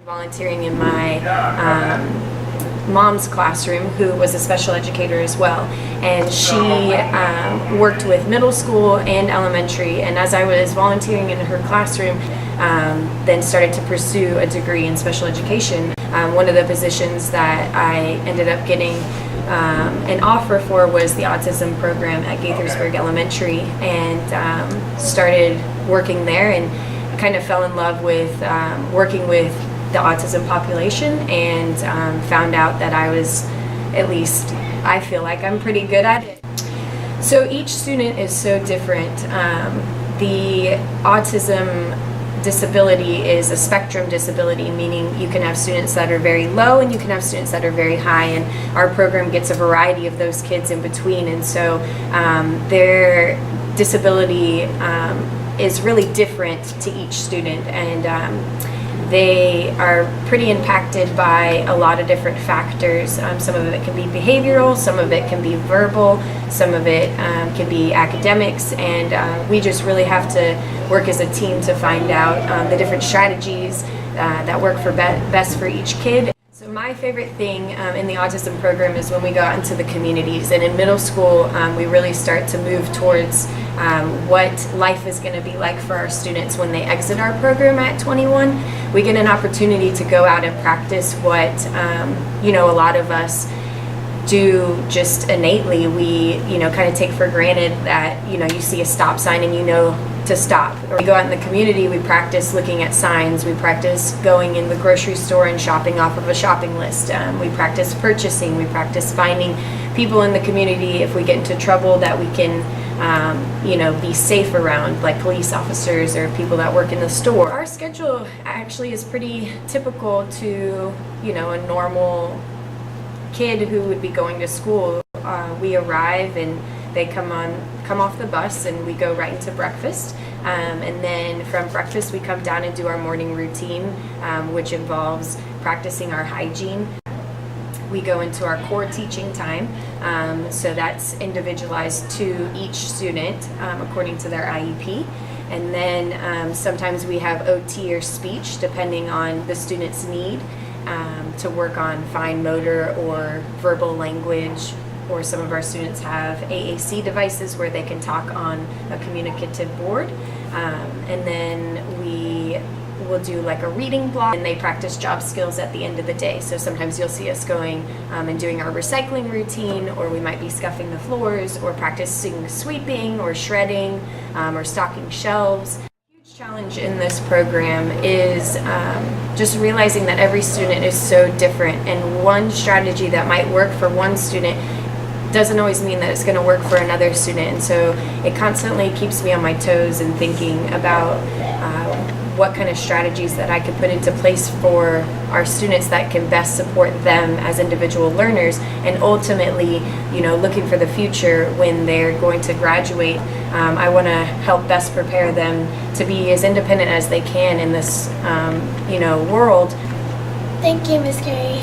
Volunteering in my mom's classroom, who was a special educator as well, and she worked with middle school and elementary, and as I was volunteering in her classroom, then started to pursue a degree in special education. One of the positions that I ended up getting an offer for was the autism program at Gaithersburg Elementary, and started working there and kind of fell in love with working with the autism population, and found out that I was, at least I feel like I'm pretty good at it. So each student is so different. The autism disability is a spectrum disability, meaning you can have students that are very low and you can have students that are very high, and our program gets a variety of those kids in between, and so their disability is really different to each student, and they are pretty impacted by a lot of different factors. Some of it can be behavioral, some of it can be verbal, some of it can be academics, and we just really have to work as a team to find out the different strategies that work for best for each kid. So my favorite thing in the autism program is when we go out into the communities, and in middle school we really start to move towards what life is going to be like for our students when they exit our program at 21. We get an opportunity to go out and practice what a lot of us do just innately. We kind of take for granted that you see a stop sign and you know to stop. Or we go out in the community, we practice looking at signs, we practice going in the grocery store and shopping off of a shopping list, we practice purchasing, we practice finding people in the community if we get into trouble that we can be safe around, like police officers or people that work in the store. Our schedule actually is pretty typical to a normal kid who would be going to school. We arrive and they come off the bus and we go right into breakfast, and then from breakfast we come down and do our morning routine, which involves practicing our hygiene. We go into our core teaching time, so that's individualized to each student according to their IEP, and then sometimes we have OT or speech depending on the student's need, to work on fine motor or verbal language, or some of our students have AAC devices where they can talk on a communicative board, and then we will do like a reading block, and they practice job skills at the end of the day. So sometimes you'll see us going and doing our recycling routine, or we might be scuffing the floors, or practicing sweeping or shredding, or stocking shelves. Challenge in this program is just realizing that every student is so different, and one strategy that might work for one student doesn't always mean that it's going to work for another student, and so it constantly keeps me on my toes and thinking about what kind of strategies that I could put into place for our students that can best support them as individual learners, and ultimately looking for the future when they're going to graduate. I want to help best prepare them to be as independent as they can in this world. Thank you, Ms. Carey.